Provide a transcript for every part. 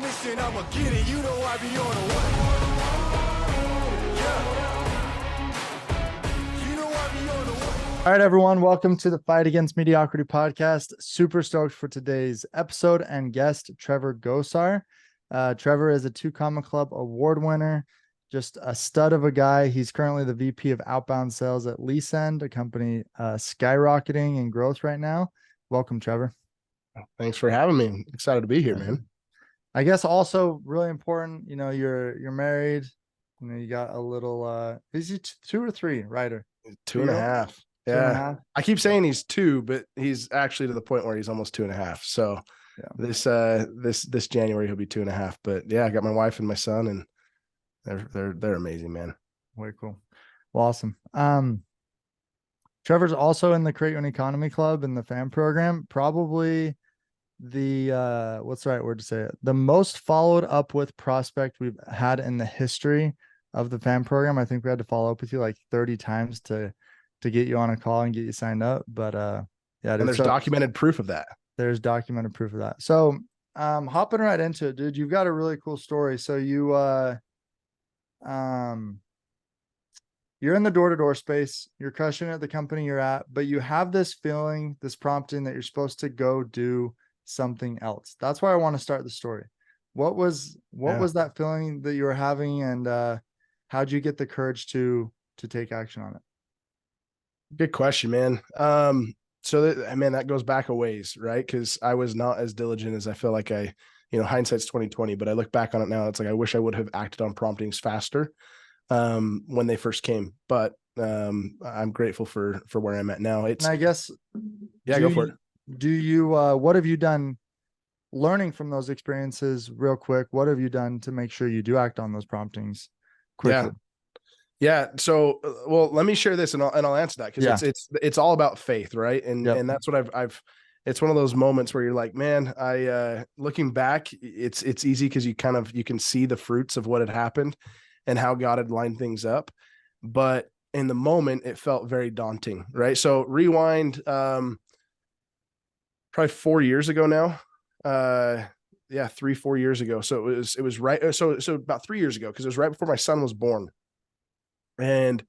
mission, I'ma get it. You know I be on the way. Yeah. You know I be on the way. All right, everyone. Welcome to the Fight Against Mediocrity podcast. Super stoked for today's episode and guest, Trevor Gosar. Trevor is a 2 Comma Club award winner, just a stud of a guy. He's currently the VP of outbound sales at LeaseEnd, a company skyrocketing in growth right now. Welcome, Trevor. Thanks for having me. I'm excited to be here, man. I guess also really important, you're married, you got a little, is he 2 or 3, Ryder? 2.5. Yeah. I keep saying he's 2, but he's actually to the point where he's almost 2.5. So yeah. This January he'll be 2.5. But yeah, I got my wife and my son, and they're amazing, man. Way cool. Well, awesome. Trevor's also in the Create One Economy Club in the FAM program. Probably the what's the right word to say it? The most followed up with prospect we've had in the history of the FAM program. I think we had to follow up with you like 30 times to get you on a call and get you signed up. But yeah, and there's documented proof of that. There's documented proof of that. So hopping right into it, dude, you've got a really cool story. So you're in the door-to-door space, you're crushing it at the company you're at, but you have this feeling, this prompting that you're supposed to go do something else. That's why I want to start the story. What was that feeling that you were having, and how'd you get the courage to take action on it? Good question, man. That goes back a ways, right? Because I was not as diligent as I feel like hindsight's 2020, but I look back on it now. It's like, I wish I would have acted on promptings faster when they first came, but I'm grateful for where I'm at now. And I guess, go for it. Do you, what have you done learning from those experiences real quick? What have you done to make sure you do act on those promptings quickly? Yeah. So, well, let me share this and I'll answer that, because it's all about faith, right? And that's what it's one of those moments where you're like, man, looking back, it's easy because you can see the fruits of what had happened and how God had lined things up. But in the moment, it felt very daunting, right? So rewind, probably 4 years ago now. 3-4 years ago. So it was right. So about 3 years ago, because it was right before my son was born. And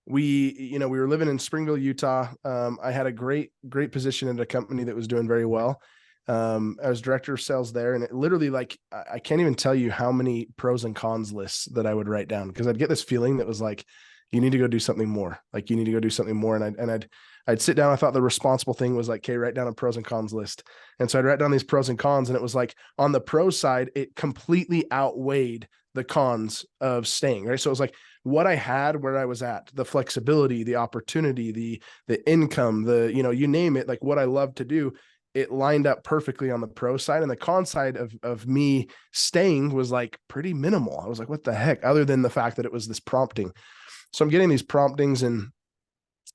we were living in Springville, Utah. I had a great position in a company that was doing very well. I was director of sales there, and it literally, like, I can't even tell you how many pros and cons lists that I would write down, because I'd get this feeling that was like, you need to go do something more. Like, you need to go do something more. And I'd sit down. I thought the responsible thing was like, okay, write down a pros and cons list. And so I'd write down these pros and cons, and it was like, on the pro side, it completely outweighed the cons of staying, right? So it was like, what I had, where I was at, the flexibility, the opportunity, the income, you name it, like what I love to do, it lined up perfectly on the pro side. And the con side of me staying was like pretty minimal. I was like, what the heck, other than the fact that it was this prompting. So I'm getting these promptings, and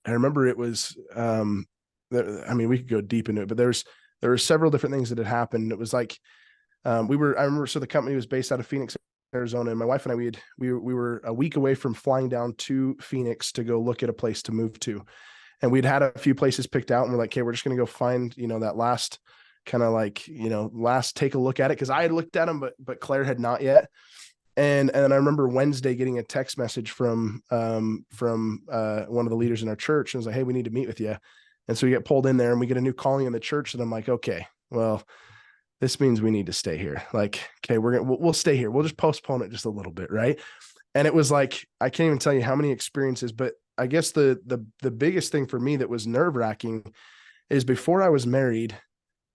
I remember it was, we could go deep into it, but there were several different things that had happened. It was like, I remember, so the company was based out of Phoenix, Arizona, and my wife and I, we were a week away from flying down to Phoenix to go look at a place to move to. And we'd had a few places picked out, and we're like, okay, we're just going to go find, that last kind of like, last take a look at it. Cause I had looked at them, but Claire had not yet. And I remember Wednesday getting a text message from one of the leaders in our church. And it was like, hey, we need to meet with you. And so we get pulled in there, and we get a new calling in the church. And I'm like, okay, well, this means we need to stay here. Like, okay, we'll stay here. We'll just postpone it just a little bit. Right. And it was like, I can't even tell you how many experiences, but I guess the biggest thing for me that was nerve-wracking is, before I was married,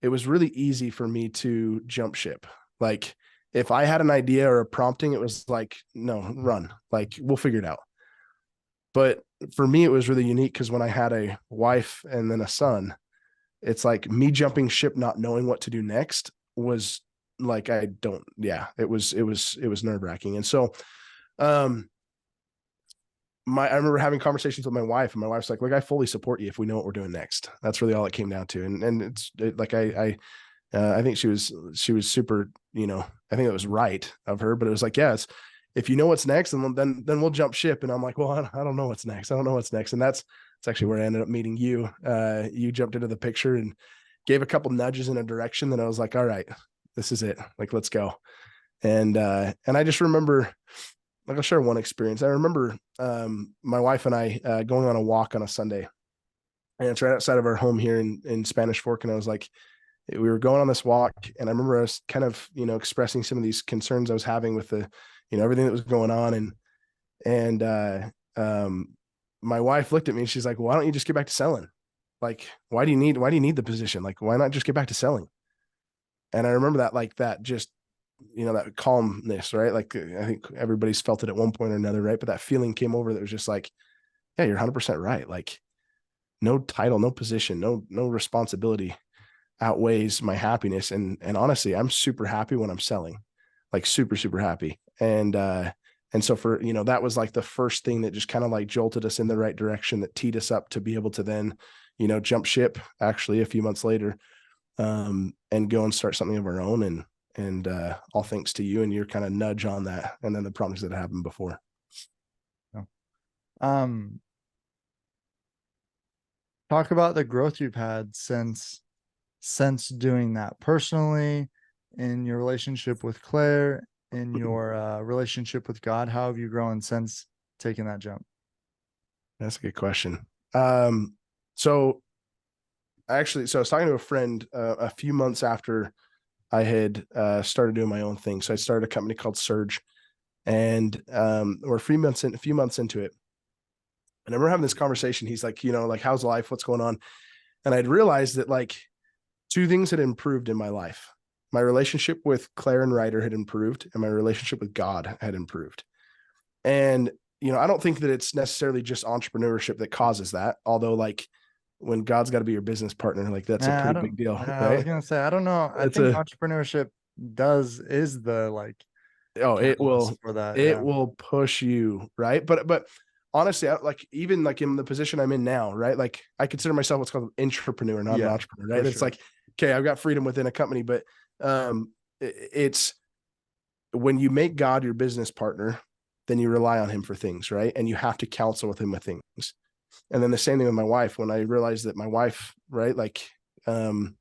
it was really easy for me to jump ship. Like, if I had an idea or a prompting, it was like, no, run, like, we'll figure it out. But for me, it was really unique, because when I had a wife and then a son, it's like me jumping ship, not knowing what to do next, was like, it was nerve-wracking. And so, I remember having conversations with my wife, and my wife's like, look, I fully support you if we know what we're doing next. That's really all it came down to. And I think she was super, I think it was right of her, but it was like, yes, if you know what's next, and then we'll jump ship. And I'm like, well, I don't know what's next. I don't know what's next. And that's actually where I ended up meeting you. You jumped into the picture and gave a couple nudges in a direction that I was like, all right, this is it. Like, let's go. And I just remember, like, I'll share one experience. I remember my wife and I going on a walk on a Sunday, and it's right outside of our home here in Spanish Fork. And I was like, we were going on this walk, and I remember I was kind of, expressing some of these concerns I was having with the, everything that was going on. And my wife looked at me and she's like, why don't you just get back to selling? Like, why do you need the position? Like, why not just get back to selling? And I remember that, like, that just, that calmness, right? Like, I think everybody's felt it at one point or another, right? But that feeling came over that was just like, yeah, you're 100% right. Like, no title, no position, no responsibility outweighs my happiness. And honestly, I'm super happy when I'm selling, like super, super happy. And so for, that was like the first thing that just kind of like jolted us in the right direction, that teed us up to be able to then, jump ship actually a few months later, and go and start something of our own. And all thanks to you and your kind of nudge on that. And then the problems that happened before. Talk about the growth you've had since doing that personally, in your relationship with Claire, in your relationship with God. How have you grown since taking that jump? That's a good question. So I was talking to a friend a few months after I had started doing my own thing. So I started a company called Surge, and we're a few months into it. And I remember having this conversation. He's like, like, how's life? What's going on? And I'd realized that, like, two things had improved in my life. My relationship with Claire and Ryder had improved, and my relationship with God had improved. And, I don't think that it's necessarily just entrepreneurship that causes that. Although, like, when God's got to be your business partner, like, that's a pretty big deal. Right? I was going to say, I don't know. I think entrepreneurship is the, like, it will, for that. It will push you. Right. But honestly, like, even like in the position I'm in now, right? Like, I consider myself what's called an intrapreneur, not an entrepreneur, right? It's like, okay, I've got freedom within a company, but it's when you make God your business partner, then you rely on him for things, right? And you have to counsel with him with things. And then the same thing with my wife. When I realized that my wife, right, like, when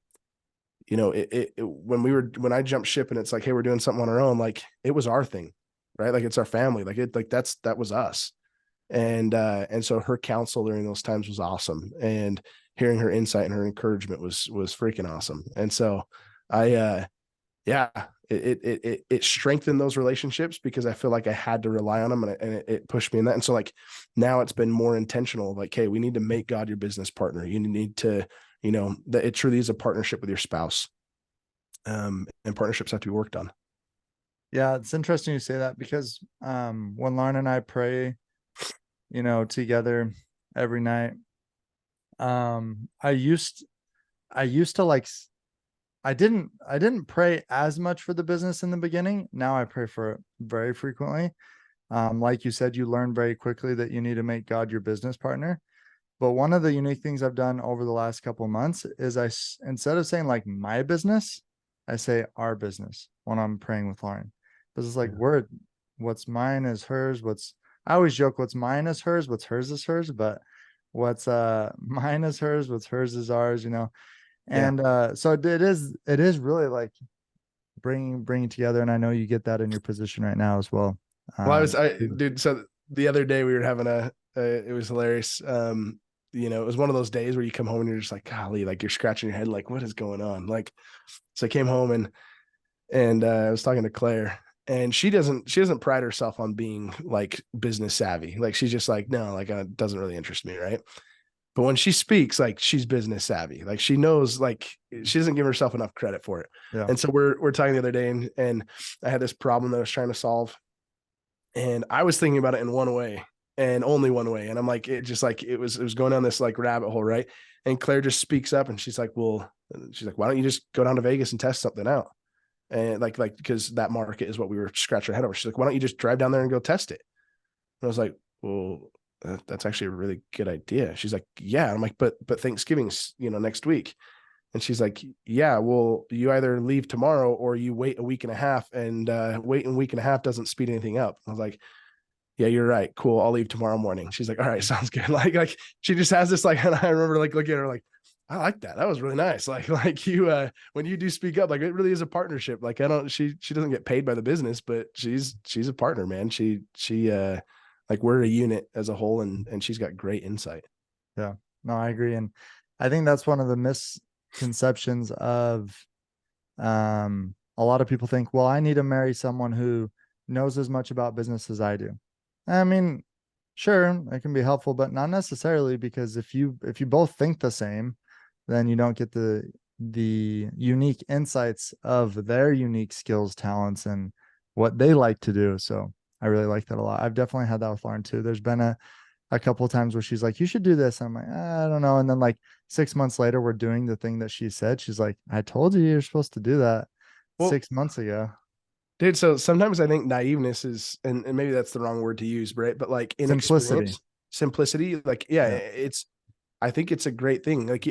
I jumped ship and it's like, hey, we're doing something on our own, like, it was our thing, right? Like, it's our family, like, that was us. And so her counsel during those times was awesome. And hearing her insight and her encouragement was freaking awesome. And so it strengthened those relationships, because I feel like I had to rely on them, and it pushed me in that. And so, like, now it's been more intentional, like, hey, we need to make God your business partner. You need to, that it truly is a partnership with your spouse. And partnerships have to be worked on. Yeah. It's interesting you say that, because when Lauren and I pray, together every night, I used to, like, I didn't pray as much for the business in the beginning. Now I pray for it very frequently. Like you said, you learn very quickly that you need to make God your business partner. But one of the unique things I've done over the last couple of months is instead of saying, like, my business, I say our business when I'm praying with Lauren. Because it's like, what's mine is hers. I always joke, what's mine is hers, what's hers is hers, but what's mine is hers, what's hers is ours, And so it is really, like, bringing together. And I know you get that in your position right now as well. Dude, so the other day we were having it was hilarious. It was one of those days where you come home and you're just like, golly, like, you're scratching your head, like, what is going on? Like, so I came home and I was talking to Claire, and she doesn't pride herself on being, like, business savvy. Like, she's just like, no, like, it doesn't really interest me. Right. But when she speaks, like, she's business savvy. Like, she knows, like, she doesn't give herself enough credit for it. Yeah. And so we're talking the other day, and I had this problem that I was trying to solve, and I was thinking about it in one way and only one way. And I'm like, it was going down this, like, rabbit hole. Right. And Claire just speaks up and she's like, why don't you just go down to Vegas and test something out? And like, because that market is what we were scratching our head over. She's like, why don't you just drive down there and go test it? And I was like, well, that's actually a really good idea. She's like, yeah. And I'm like, but Thanksgiving's, next week. And she's like, yeah, well, you either leave tomorrow or you wait a week and a half, and waiting a week and a half doesn't speed anything up. I was like, yeah, you're right. Cool. I'll leave tomorrow morning. She's like, all right, sounds good. Like she just has this, like, and I remember, like, looking at her like, I like that. That was really nice. Like you, when you do speak up, like it really is a partnership. Like she doesn't get paid by the business, but she's a partner, man. Like we're a unit as a whole, and she's got great insight. Yeah, no, I agree. And I think that's one of the misconceptions of, a lot of people think, well, I need to marry someone who knows as much about business as I do. I mean, sure, it can be helpful, but not necessarily, because if you both think the same, then you don't get the unique insights of their unique skills, talents, and what they like to do. So I really like that a lot. I've definitely had that with Lauren too. There's been a couple of times where she's like, you should do this. I'm like, I don't know. And then like 6 months later, we're doing the thing that she said. She's like, I told you you're supposed to do that Well, 6 months ago. dude, so sometimes I think naiveness is, and maybe that's the wrong word to use, right? But like Simplicity. inexperience, simplicity, like, Yeah. I think it's a great thing. Like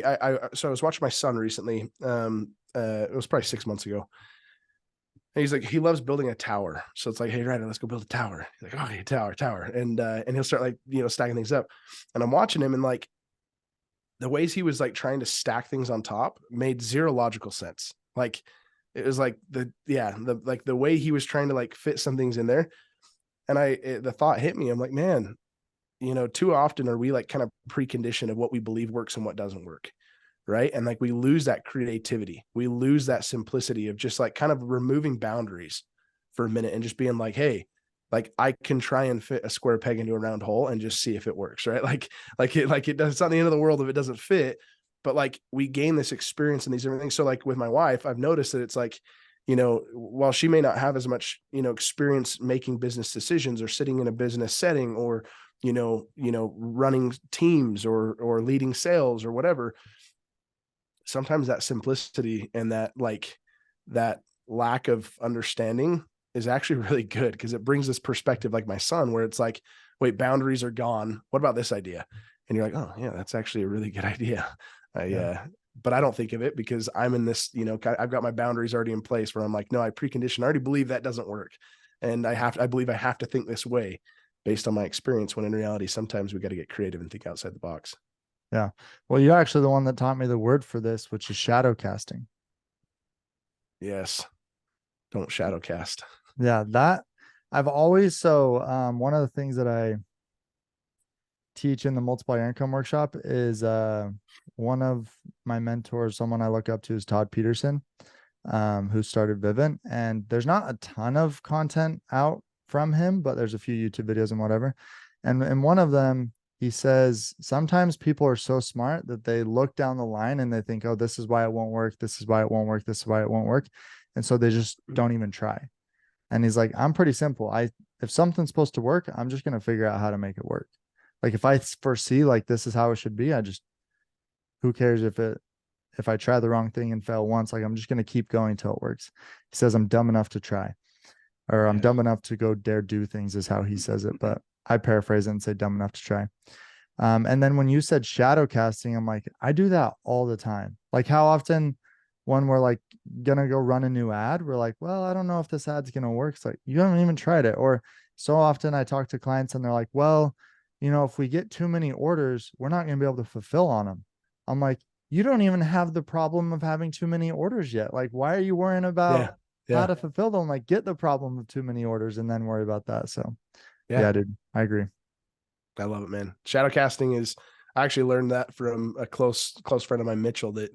so I was watching my son recently. It was probably 6 months ago. And he's like, he loves building a tower. So it's like, hey, Ryder, let's go build a tower. He's like, okay, tower. And he'll start like, stacking things up. And I'm watching him, and like the ways he was like trying to stack things on top made zero logical sense. Like it was like the way he was trying to like fit some things in there. And the thought hit me. I'm like, man, too often are we like kind of preconditioned of what we believe works and what doesn't work. Right. And like we lose that creativity. We lose that simplicity of just like kind of removing boundaries for a minute and just being like, hey, like I can try and fit a square peg into a round hole and just see if it works. Right. It does, it's not the end of the world if it doesn't fit, but like we gain this experience in these different things. So like with my wife, I've noticed that it's like, while she may not have as much, experience making business decisions or sitting in a business setting or, running teams or leading sales or whatever, sometimes that simplicity and that lack of understanding is actually really good, because it brings this perspective, like my son, where it's like, wait, boundaries are gone. What about this idea? And you're like, oh yeah, that's actually a really good idea. But I don't think of it because I'm in this, I've got my boundaries already in place where I'm like, no, I precondition, I already believe that doesn't work. And I believe I have to think this way based on my experience, when in reality, sometimes we got to get creative and think outside the box. Yeah. Well, you're actually the one that taught me the word for this, which is shadow casting. Yes. Don't shadow cast. Yeah, that I've always one of the things that I teach in the multiplier income workshop is one of my mentors, someone I look up to, is Todd Peterson, who started Vivint. And there's not a ton of content out from him, but there's a few YouTube videos and whatever. And in one of them, he says sometimes people are so smart that they look down the line and they think, oh, this is why it won't work. This is why it won't work. This is why it won't work. And so they just don't even try. And he's like, I'm pretty simple. If something's supposed to work, I'm just going to figure out how to make it work. Like if I foresee like this is how it should be, who cares if I try the wrong thing and fail once, like I'm just going to keep going till it works. He says, I'm dumb enough to try, or I'm dumb enough to go dare do things, is how he says it. But I paraphrase it and say dumb enough to try. And then when you said shadow casting, I'm like, I do that all the time. Like how often when we're like gonna go run a new ad, we're like, well, I don't know if this ad's gonna work. It's like, you haven't even tried it. Or so often I talk to clients and they're like, well, if we get too many orders, we're not gonna be able to fulfill on them. I'm like, you don't even have the problem of having too many orders yet. Like, why are you worrying about how to fulfill them? Like, get the problem of too many orders and then worry about that. So yeah, dude, I agree. I love it, man. Shadow casting I actually learned that from a close friend of mine, Mitchell, that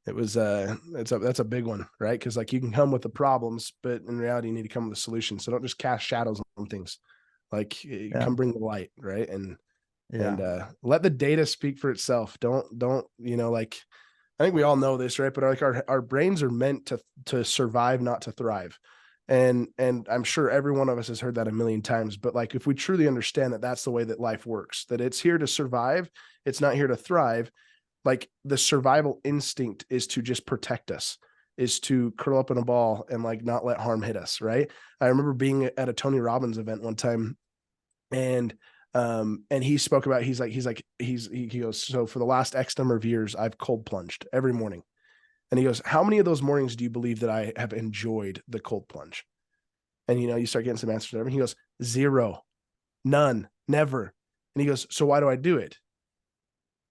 it was that's a big one, right? Because like you can come with the problems, but in reality you need to come with a solution. So don't just cast shadows on things. Like come bring the light, right? And let the data speak for itself. Don't like, I think we all know this, right? But like our brains are meant to survive, not to thrive. And I'm sure every one of us has heard that a million times, but like, if we truly understand that that's the way that life works, that it's here to survive, it's not here to thrive. Like the survival instinct is to just protect us, is to curl up in a ball and like not let harm hit us. Right. I remember being at a Tony Robbins event one time, and he spoke about, he goes, so for the last X number of years, I've cold plunged every morning. And he goes, how many of those mornings do you believe that I have enjoyed the cold plunge? And, you start getting some answers. And he goes, 0, none, never. And he goes, so why do I do it?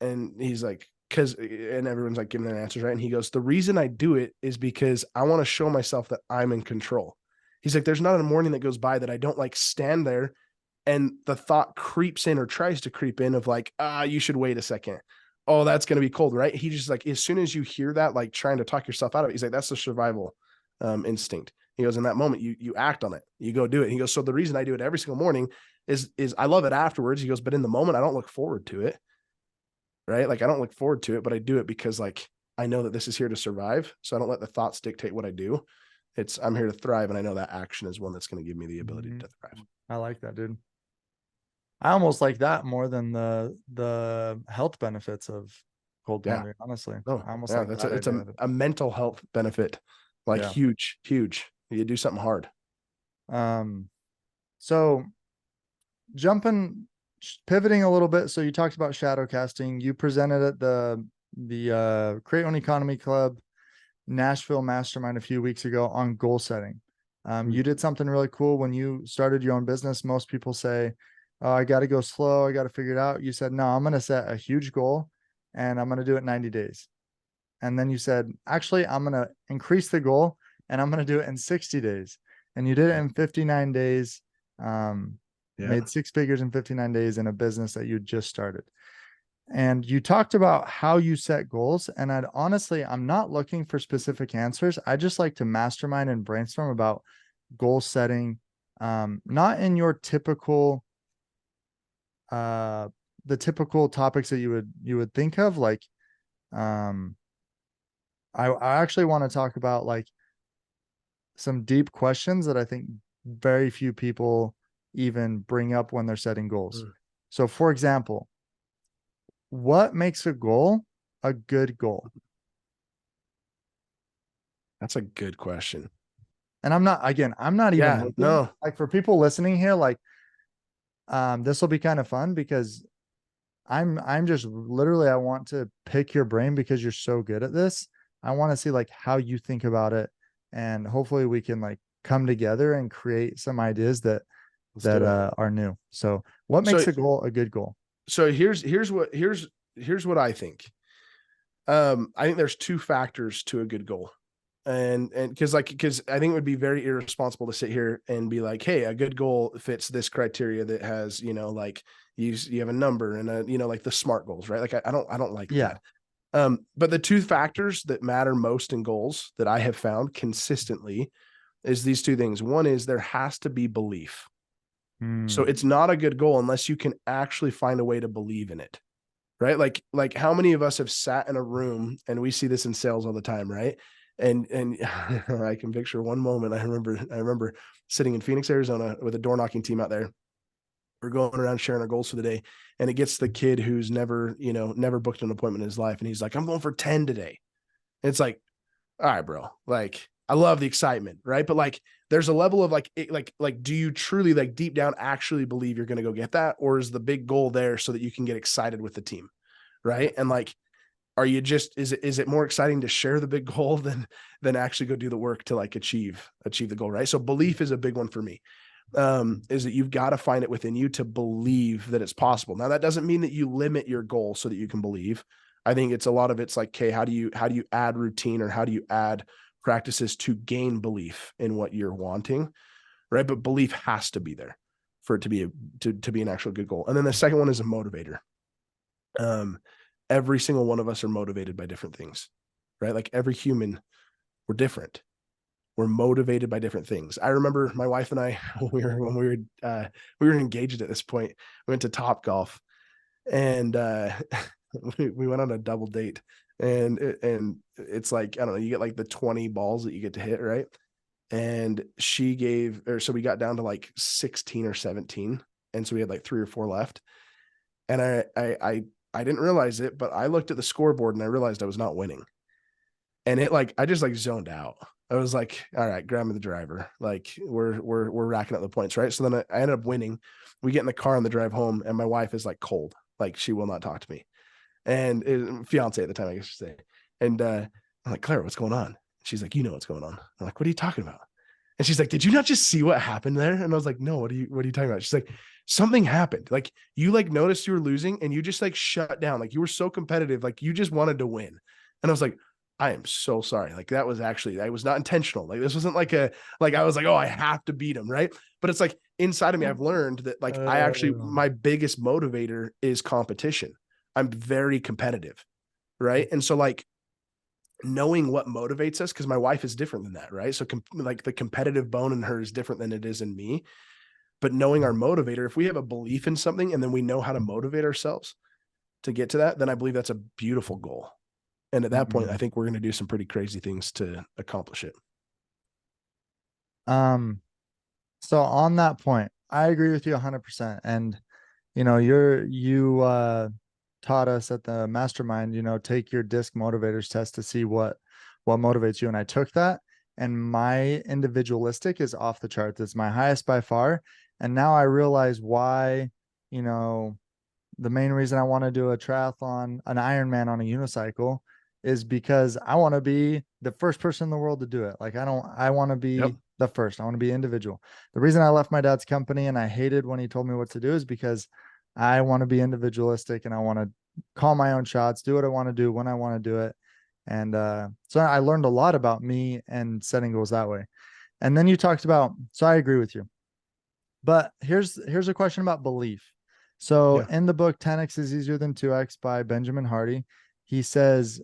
And he's like, because, and everyone's like giving their answers, right? And he goes, the reason I do it is because I want to show myself that I'm in control. He's like, there's not a morning that goes by that I don't like stand there and the thought creeps in or tries to creep in of like, you should wait a second. Oh, that's going to be cold, right? He just like, as soon as you hear that, like trying to talk yourself out of it, he's like, that's the survival instinct. He goes, in that moment, you act on it, you go do it. He goes, so the reason I do it every single morning is I love it afterwards. He goes, but in the moment, I don't look forward to it. Right? Like I don't look forward to it, but I do it because like I know that this is here to survive. So I don't let the thoughts dictate what I do. I'm here to thrive. And I know that action is one that's going to give me the ability to thrive. I like that, dude. I almost like that more than the health benefits of cold laundry, honestly. No, I almost like that. It's a mental health benefit, like huge. You do something hard. So pivoting a little bit. So you talked about shadow casting. You presented at the Create Own Economy Club Nashville Mastermind a few weeks ago on goal setting. You did something really cool when you started your own business. Most people say, oh, I got to go slow, I got to figure it out. You said, no, I'm going to set a huge goal and I'm going to do it 90 days. And then you said, actually, I'm going to increase the goal and I'm going to do it in 60 days. And you did it in 59 days. Made 6 figures in 59 days in a business that you just started. And you talked about how you set goals. And I'm not looking for specific answers. I just like to mastermind and brainstorm about goal setting. Not in your typical, the typical topics that you would think of. Like, I actually want to talk about like some deep questions that I think very few people even bring up when they're setting goals. So for example, what makes a goal a good goal? That's a good question. And I'm not even looking, no. like for people listening here, like, this will be kind of fun because I'm just literally, I want to pick your brain because you're so good at this. I want to see like how you think about it. And hopefully we can like come together and create some ideas that are new. So what makes a goal a good goal? So here's what I think. I think there's 2 factors to a good goal. And because I think it would be very irresponsible to sit here and be like, hey, a good goal fits this criteria that has, like you have a number and like the SMART goals, right? Like I don't like that. But the 2 factors that matter most in goals that I have found consistently is these 2 things. One is there has to be belief. So it's not a good goal unless you can actually find a way to believe in it, right? Like how many of us have sat in a room, and we see this in sales all the time, right? And I can picture one moment. I remember sitting in Phoenix, Arizona with a door knocking team out there. We're going around sharing our goals for the day, and it gets the kid who's never booked an appointment in his life. And he's like, I'm going for 10 today. And it's like, all right, bro, like, I love the excitement, right? But like, there's a level of like, do you truly like deep down actually believe you're going to go get that? Or is the big goal there so that you can get excited with the team? Right. And like, are you just, is it more exciting to share the big goal than actually go do the work to like achieve the goal? Right. So belief is a big one for me. Is that you've got to find it within you to believe that it's possible. Now that doesn't mean that you limit your goal so that you can believe. I think it's like, okay, how do you add routine, or how do you add practices to gain belief in what you're wanting, right? But belief has to be there for it to be to be an actual good goal. And then the second one is a motivator. Every single one of us are motivated by different things, right? Like every human, we're different. We're motivated by different things. I remember my wife and I, when we were engaged at this point, we went to Topgolf, and we went on a double date. And it's like, I don't know, you get like the 20 balls that you get to hit, right? And so we got down to like 16 or 17. And so we had like 3 or 4 left. And I didn't realize it, but I looked at the scoreboard and I realized I was not winning. And I just like zoned out. I was like, all right, grab me the driver. Like we're racking up the points, right? So then I ended up winning. We get in the car on the drive home, and my wife is like cold. Like she will not talk to me. And fiance at the time, I guess you say. And I'm like, Claire, what's going on? She's like, you know what's going on. I'm like, what are you talking about? And she's like, did you not just see what happened there? And I was like, no, what are you talking about? She's like, something happened. Like you like noticed you were losing and you just like shut down. Like you were so competitive. Like you just wanted to win. And I was like, I am so sorry. Like that was not intentional. Like this wasn't like I was like, oh, I have to beat him. Right. But it's like inside of me, I've learned that like my biggest motivator is competition. I'm very competitive. Right. And so like knowing what motivates us, because my wife is different than that. Right. So like the competitive bone in her is different than it is in me. But knowing our motivator, if we have a belief in something and then we know how to motivate ourselves to get to that, then I believe that's a beautiful goal. And at that point, I think we're going to do some pretty crazy things to accomplish it. So on that point, I agree with you 100%. And, you taught us at the mastermind, take your disc motivators test to see what motivates you. And I took that, and my individualistic is off the charts. It's my highest by far. And now I realize why, the main reason I want to do a triathlon, an Ironman on a unicycle, is because I want to be the first person in the world to do it. Like I want to be the first. I want to be individual. The reason I left my dad's company and I hated when he told me what to do is because I want to be individualistic and I want to call my own shots, do what I want to do when I want to do it. And so I learned a lot about me and setting goals that way. And then you talked about, so I agree with you. But here's a question about belief. So in the book, 10X is easier than 2X by Benjamin Hardy, he says,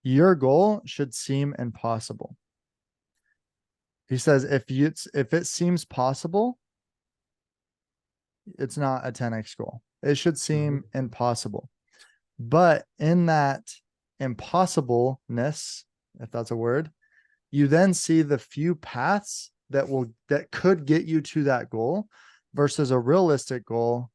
your goal should seem impossible. He says, if it seems possible, it's not a 10X goal. It should seem impossible. But in that impossibleness, if that's a word, you then see the few paths that could get you to that goal versus a realistic goal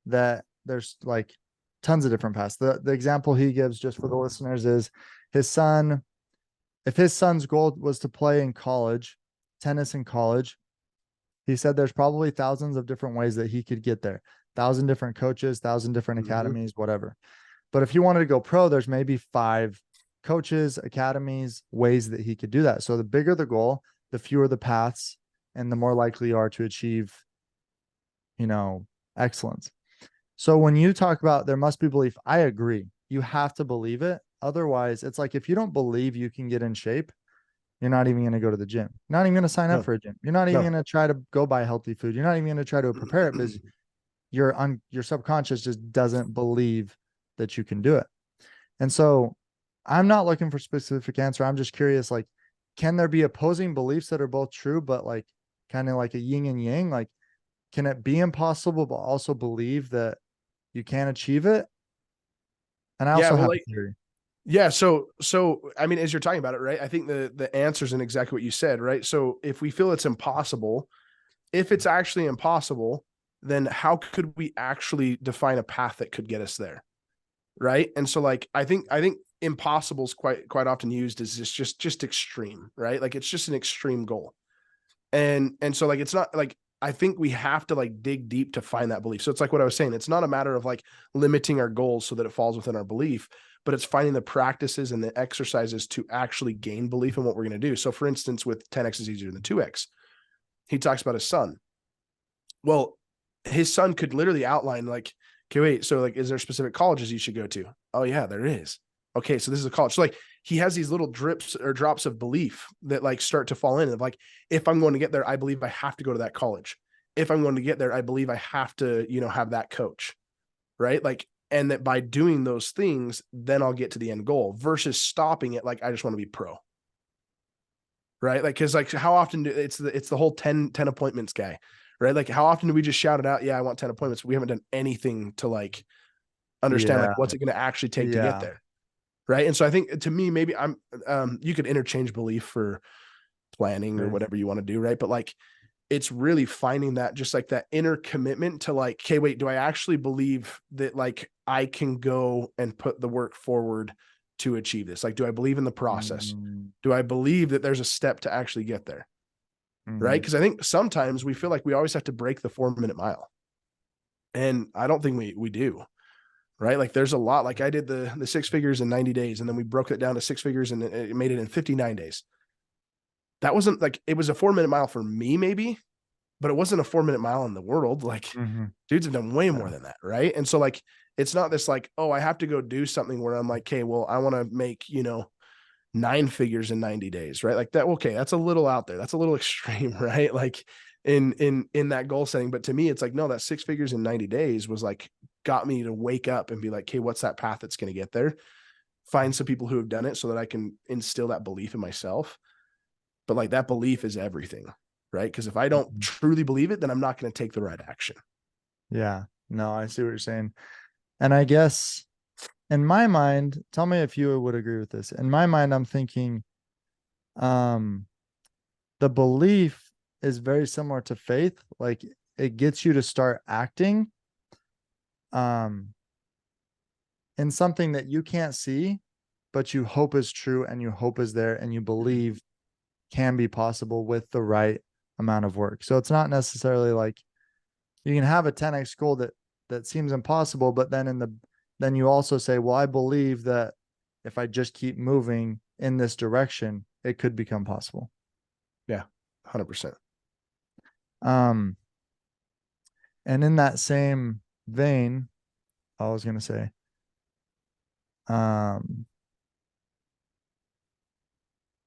that there's like tons of different paths. The example he gives, just for the listeners, is if his son's goal was to play in college, tennis in college, he said there's probably thousands of different ways that he could get there. 1,000 different coaches, 1,000 different academies, whatever. But if he wanted to go pro, there's maybe 5 coaches, academies, ways that he could do that. So the bigger the goal, the fewer the paths, and the more likely you are to achieve, excellence. So when you talk about there must be belief, I agree. You have to believe it. Otherwise, it's like if you don't believe you can get in shape, you're not even going to go to the gym. You're not even going to sign up for a gym. You're not even going to try to go buy healthy food. You're not even going to try to prepare it because your subconscious just doesn't believe that you can do it. And so I'm not looking for a specific answer. I'm just curious, like, can there be opposing beliefs that are both true, but like kind of like a yin and yang? Like, can it be impossible, but also believe that you can achieve it? And I also have a theory. Yeah. So, I mean, as you're talking about it, right, I think the answer is in exactly what you said, right? So if we feel it's impossible, if it's actually impossible, then how could we actually define a path that could get us there? Right. And so like, I think impossible is quite often used as just extreme, right? Like it's just an extreme goal. And so like, it's not like, I think we have to like dig deep to find that belief. So it's like what I was saying, it's not a matter of like limiting our goals so that it falls within our belief, but it's finding the practices and the exercises to actually gain belief in what we're going to do. So for instance, with 10X is easier than 2X, he talks about his son. Well, his son could literally outline like, okay, wait, so like, is there specific colleges you should go to? Oh yeah, there is. Okay, so this is a college. So like he has these little drips or drops of belief that like start to fall in of like, if I'm going to get there, I believe I have to go to that college. If I'm going to get there, I believe I have to, have that coach. Right. Like, and that by doing those things, then I'll get to the end goal versus stopping it. Like, I just want to be pro. Right. Like, cause like how often it's the whole 10 appointments guy, right? Like how often do we just shout it out? Yeah, I want 10 appointments. We haven't done anything to like understand like what's it going to actually take to get there. Right. And so I think to me, maybe you could interchange belief for planning or whatever you want to do. Right. But like, it's really finding that just like that inner commitment to like, okay, wait, do I actually believe that like I can go and put the work forward to achieve this? Like, do I believe in the process? Do I believe that there's a step to actually get there? Right. Cause I think sometimes we feel like we always have to break the 4-minute mile. And I don't think we do. Right. Like there's a lot, like I did the 6 figures in 90 days and then we broke it down to 6 figures and it made it in 59 days. That wasn't like, it was a 4-minute mile for me maybe, but it wasn't a 4-minute mile in the world. Like Mhm. dudes have done way more Yeah. than that. Right. And so like, it's not this like, oh, I have to go do something where I'm like, okay, well, I want to make, 9 figures in 90 days, right? Like that. Okay. That's a little out there. That's a little extreme, right? Like in that goal setting. But to me, it's like, no, that 6 figures in 90 days was like, got me to wake up and be like, okay, what's that path that's going to get there? Find some people who have done it so that I can instill that belief in myself. But like that belief is everything, right? Because if I don't Mhm. truly believe it, then I'm not going to take the right action. Yeah. No, I see what you're saying. And I guess in my mind, tell me if you would agree with this. In my mind, I'm thinking um the belief is very similar to faith. Like it gets you to start acting um in something that you can't see, but you hope is true and you hope is there and you believe can be possible with the right amount of work. So it's not necessarily like you can have a 10x goal that seems impossible, but then you also say, well, I believe that if I just keep moving in this direction, it could become possible. Yeah, 100%. Um, and in that same vein, I was gonna say, um,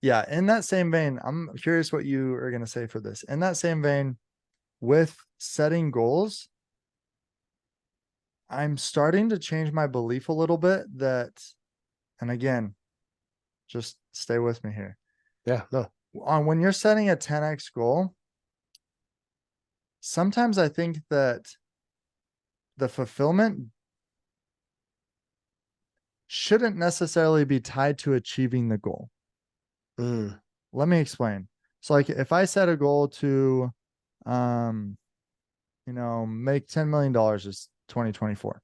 yeah, in that same vein, I'm curious what you are gonna say for this. In that same vein, with setting goals, I'm starting to change my belief a little bit that, and again, just stay with me here. Yeah, no. On when you're setting a 10x goal, sometimes I think that the fulfillment shouldn't necessarily be tied to achieving the goal. Mm, Let me explain. So like if I set a goal to um make $10 million is 2024.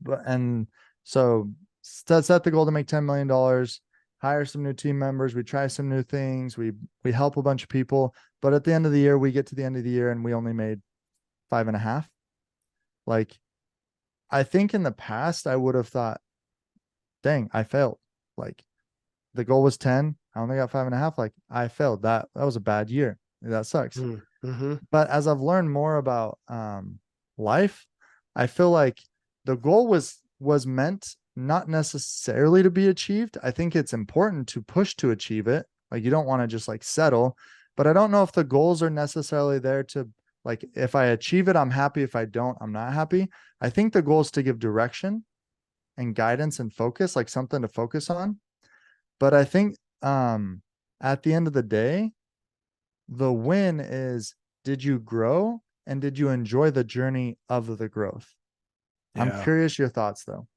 But and so set the goal to make $10 million, hire some new team members, we try some new things, we help a bunch of people, but at the end of the year, we get to the end of the year and we only made 5.5. Like I think in the past I would have thought, dang, I failed. Like the goal was 10. I only got 5.5. Like I failed. That was a bad year. That sucks. mm-hmm. But as I've learned more about life, I feel like the goal was meant not necessarily to be achieved. I think it's important to push to achieve it. Like you don't want to just like settle, but I don't know if the goals are necessarily there to like if I achieve it, I'm happy. If I don't, I'm not happy. I think the goal is to give direction and guidance and focus, like something to focus on. But I think at the end of the day, the win is did you grow and did you enjoy the journey of the growth? I'm Yeah. curious your thoughts though.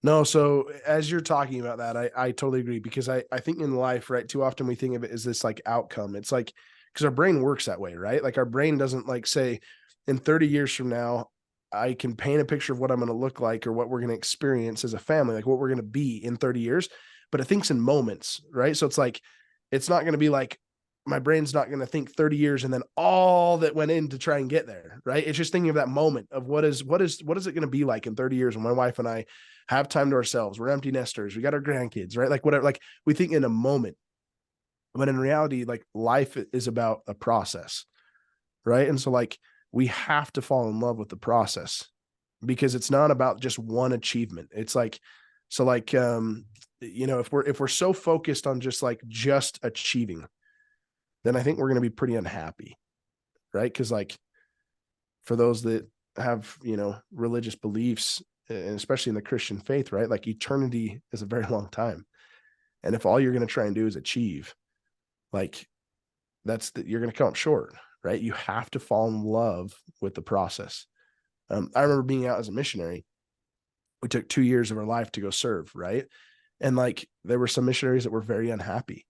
No, so as you're talking about that, I totally agree because I think in life, right, too often we think of it as this like outcome. It's like because our brain works that way, right? Like our brain doesn't like say in 30 years from now, I can paint a picture of what I'm going to look like or what we're going to experience as a family, like what we're going to be in 30 years, but it thinks in moments, right? So it's like it's not going to be like my brain's not going to think 30 years and then all that went in to try and get there, right? It's just thinking of that moment of what is it going to be like in 30 years when my wife and I have time to ourselves. We're empty nesters. We got our grandkids, right? Like whatever, like we think in a moment, but in reality, like life is about a process, right? And so like we have to fall in love with the process because it's not about just one achievement. It's like, so like, if we're so focused on just achieving, then I think we're going to be pretty unhappy, right? Because like for those that have, religious beliefs, and especially in the Christian faith, right? Like eternity is a very long time. And if all you're going to try and do is achieve, like you're going to come up short, right? You have to fall in love with the process. I remember being out as a missionary. We took 2 years of our life to go serve, right? And like there were some missionaries that were very unhappy.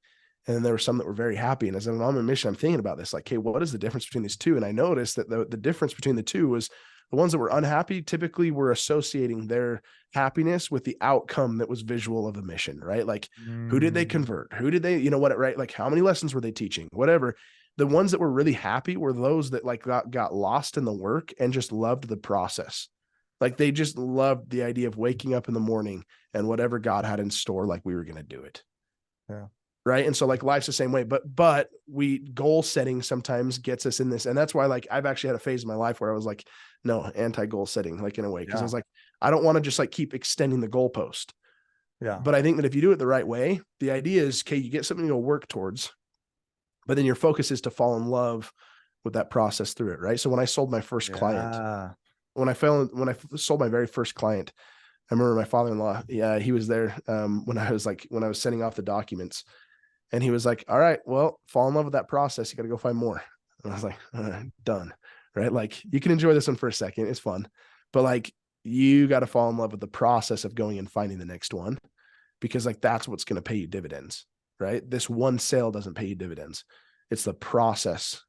And then there were some that were very happy. And as I'm on a mission, I'm thinking about this, like, hey, what is the difference between these two? And I noticed that the difference between the two was the ones that were unhappy typically were associating their happiness with the outcome that was visual of the mission, right? Like, who did they Mm, convert? Who did they, right? Like, how many lessons were they teaching? Whatever. The ones that were really happy were those that like got lost in the work and just loved the process. Like they just loved the idea of waking up in the morning and whatever God had in store, like we were going to do it. yeah. Right. And so like life's the same way, but we goal setting sometimes gets us in this. And that's why like I've actually had a phase in my life where I was like, no, anti-goal setting, like in a way. Cause I was like, I don't want to just like keep extending the goalpost. Yeah. But I think that if you do it the right way, the idea is, okay, you get something to work towards, but then your focus is to fall in love with that process through it. Right. So when I sold my first client, when I sold my very first client, I remember my father-in-law, he was there when I was sending off the documents. And he was like, all right, well, fall in love with that process. You got to go find more. And I was like, all right, done. Right. Like you can enjoy this one for a second. It's fun. But like you got to fall in love with the process of going and finding the next one, because like that's what's going to pay you dividends. Right. This one sale doesn't pay you dividends. It's the process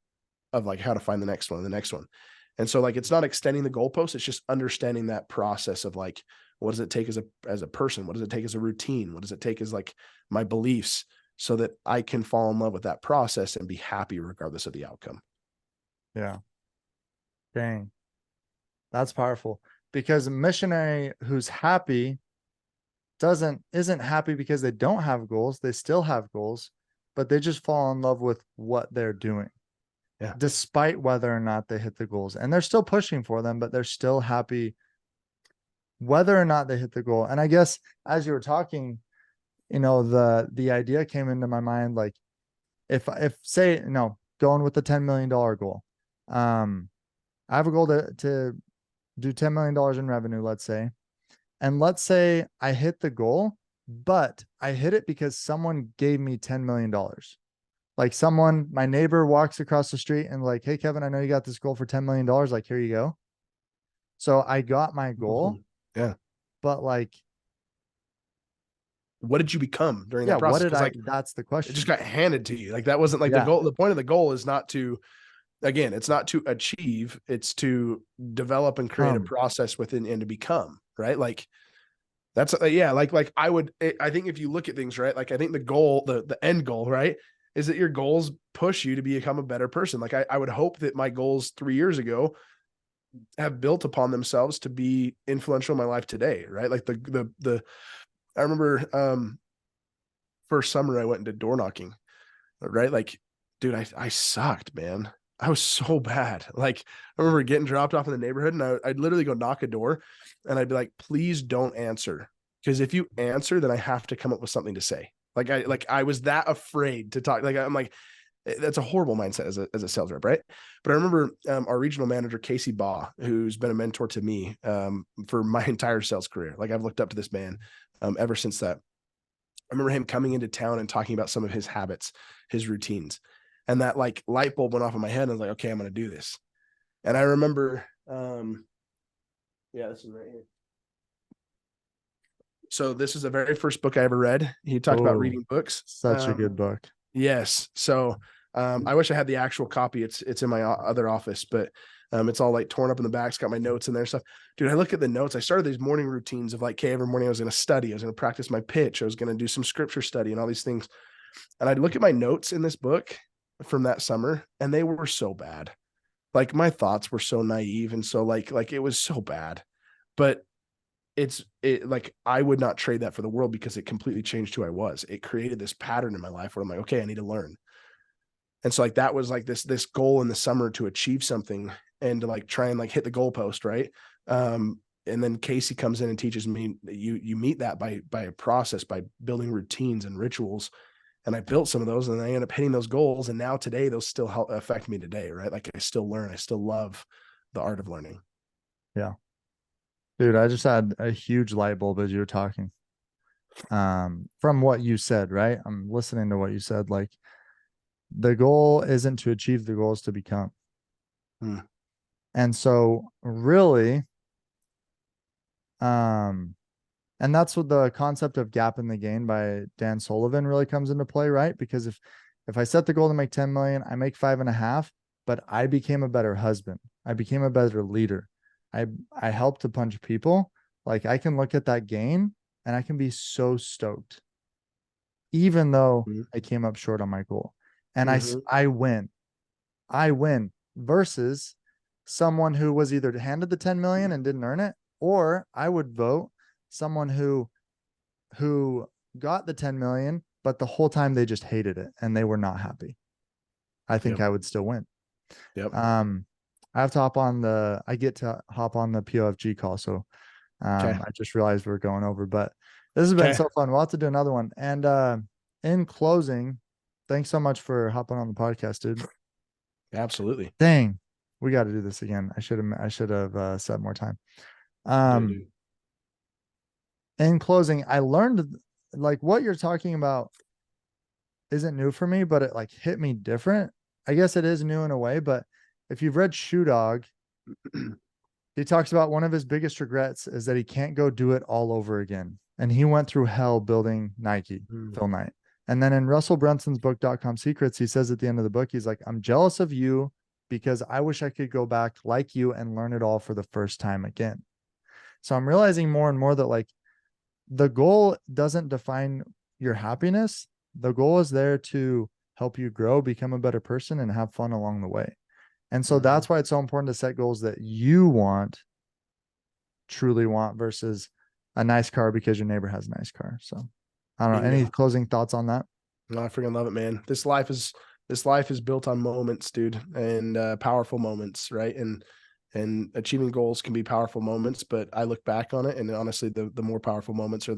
of like how to find the next one and the next one. And so like it's not extending the goalpost. It's just understanding that process of like, what does it take as a person? What does it take as a routine? What does it take as like my beliefs, so that I can fall in love with that process and be happy regardless of the outcome. Yeah. Dang. That's powerful, because a missionary who's happy isn't happy because they don't have goals. They still have goals, but they just fall in love with what they're doing. Yeah. Despite whether or not they hit the goals, and they're still pushing for them, but they're still happy whether or not they hit the goal. And I guess as you were talking, the idea came into my mind, like if say, going with the $10 million goal, I have a goal to do $10 million in revenue, let's say, and let's say I hit the goal, but I hit it because someone gave me $10 million. Like my neighbor walks across the street and like, hey, Kevin, I know you got this goal for $10 million. Like, here you go. So I got my goal. Yeah. But like, what did you become during yeah, that process? what did I, like, that's the it question. just got handed to you. Like that wasn't like the goal. The point of the goal is not to, again, it's not to achieve, it's to develop and create a process within and to become, right? Like that's like I think if you look at things, right, like I think the goal, the end goal, right, is that your goals push you to become a better person. Like I would hope that my goals 3 years ago have built upon themselves to be influential in my life today, right? Like I remember first summer I went into door knocking, right? Like, dude, I sucked, man. I was so bad. Like, I remember getting dropped off in the neighborhood, and I'd literally go knock a door, and I'd be like, please don't answer, because if you answer, then I have to come up with something to say. I was that afraid to talk. Like, I'm like, that's a horrible mindset as a sales rep, right? But I remember our regional manager, Casey Baugh, who's been a mentor to me for my entire sales career. Like, I've looked up to this man ever since that. I remember him coming into town and talking about some of his habits, his routines, and that like light bulb went off in my head. And I was like, okay, I'm going to do this. And I remember, this is right here. So this is the very first book I ever read. He talked about reading books. Such a good book. Yes. So I wish I had the actual copy. It's in my other office, but it's all like torn up in the back. It's got my notes in there and stuff. Dude, I look at the notes. I started these morning routines of like, okay, every morning I was going to study. I was going to practice my pitch. I was going to do some scripture study and all these things. And I'd look at my notes in this book from that summer, and they were so bad. Like my thoughts were so naive. And so like it was so bad, but like, I would not trade that for the world, because it completely changed who I was. It created this pattern in my life where I'm like, okay, I need to learn. And so like, that was like this goal in the summer to achieve something and to like try and like hit the goalpost. Right. And then Casey comes in and teaches me that you meet that by a process, by building routines and rituals. And I built some of those, and I ended up hitting those goals. And now today, those still help affect me today. Right. Like I still learn. I still love the art of learning. Yeah. Dude, I just had a huge light bulb as you were talking. From what you said, right? I'm listening to what you said. Like, the goal isn't to achieve, the goal is to become. And so really, and that's what the concept of gap in the gain by Dan Sullivan really comes into play, right? Because if I set the goal to make 10 million, I make 5.5, but I became a better husband. I became a better leader. I helped a bunch of people. Like, I can look at that gain and I can be so stoked, even though I came up short on my goal. And I win versus someone who was either handed the 10 million and didn't earn it, or I would vote someone who got the 10 million but the whole time they just hated it and they were not happy. I think Yep. I would still win. Yep. I have to hop on the POFG call. So Okay. I just realized we're going over, but this has been Okay. so fun. We'll have to do another one. And in closing, thanks so much for hopping on the podcast, dude. Absolutely. Dang, we got to do this again. I should have set more time. Dude. In closing, I learned like what you're talking about isn't new for me, but it like hit me different. I guess it is new in a way, but if you've read Shoe Dog, he talks about one of his biggest regrets is that he can't go do it all over again. And he went through hell building Nike, Phil Knight. And then in Russell Brunson's book, .com Secrets, he says at the end of the book, he's like, I'm jealous of you because I wish I could go back like you and learn it all for the first time again. So I'm realizing more and more that like the goal doesn't define your happiness. The goal is there to help you grow, become a better person, and have fun along the way. And so that's why it's so important to set goals that you truly want, versus a nice car because your neighbor has a nice car. So I don't know. Any closing thoughts on that? No, I freaking love it, man. This life is built on moments, dude, and powerful moments, right? And achieving goals can be powerful moments, but I look back on it, and honestly, the more powerful moments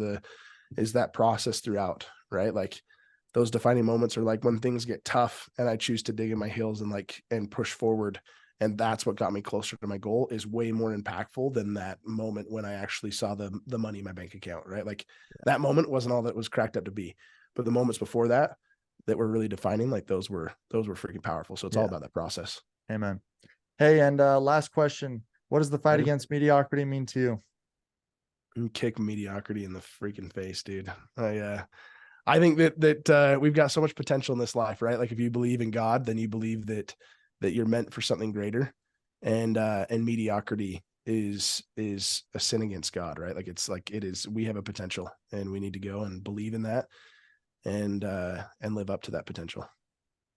is that process throughout, right? Like those defining moments are like when things get tough and I choose to dig in my heels and push forward. And that's what got me closer to my goal, is way more impactful than that moment when I actually saw the money in my bank account, right? Like that moment wasn't all that was cracked up to be, but the moments before that were really defining, like those were freaking powerful. So it's all about that process. Amen. Hey, and last question. What does the fight against mediocrity mean to you? Kick mediocrity in the freaking face, dude. I think that we've got so much potential in this life, right? Like if you believe in God, then you believe that you're meant for something greater, and mediocrity is a sin against God, right? Like we have a potential, and we need to go and believe in that, and live up to that potential.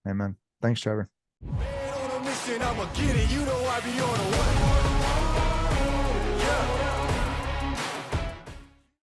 Amen. Thanks, Trevor. Man on a mission, I'ma get it. You know I be on a what?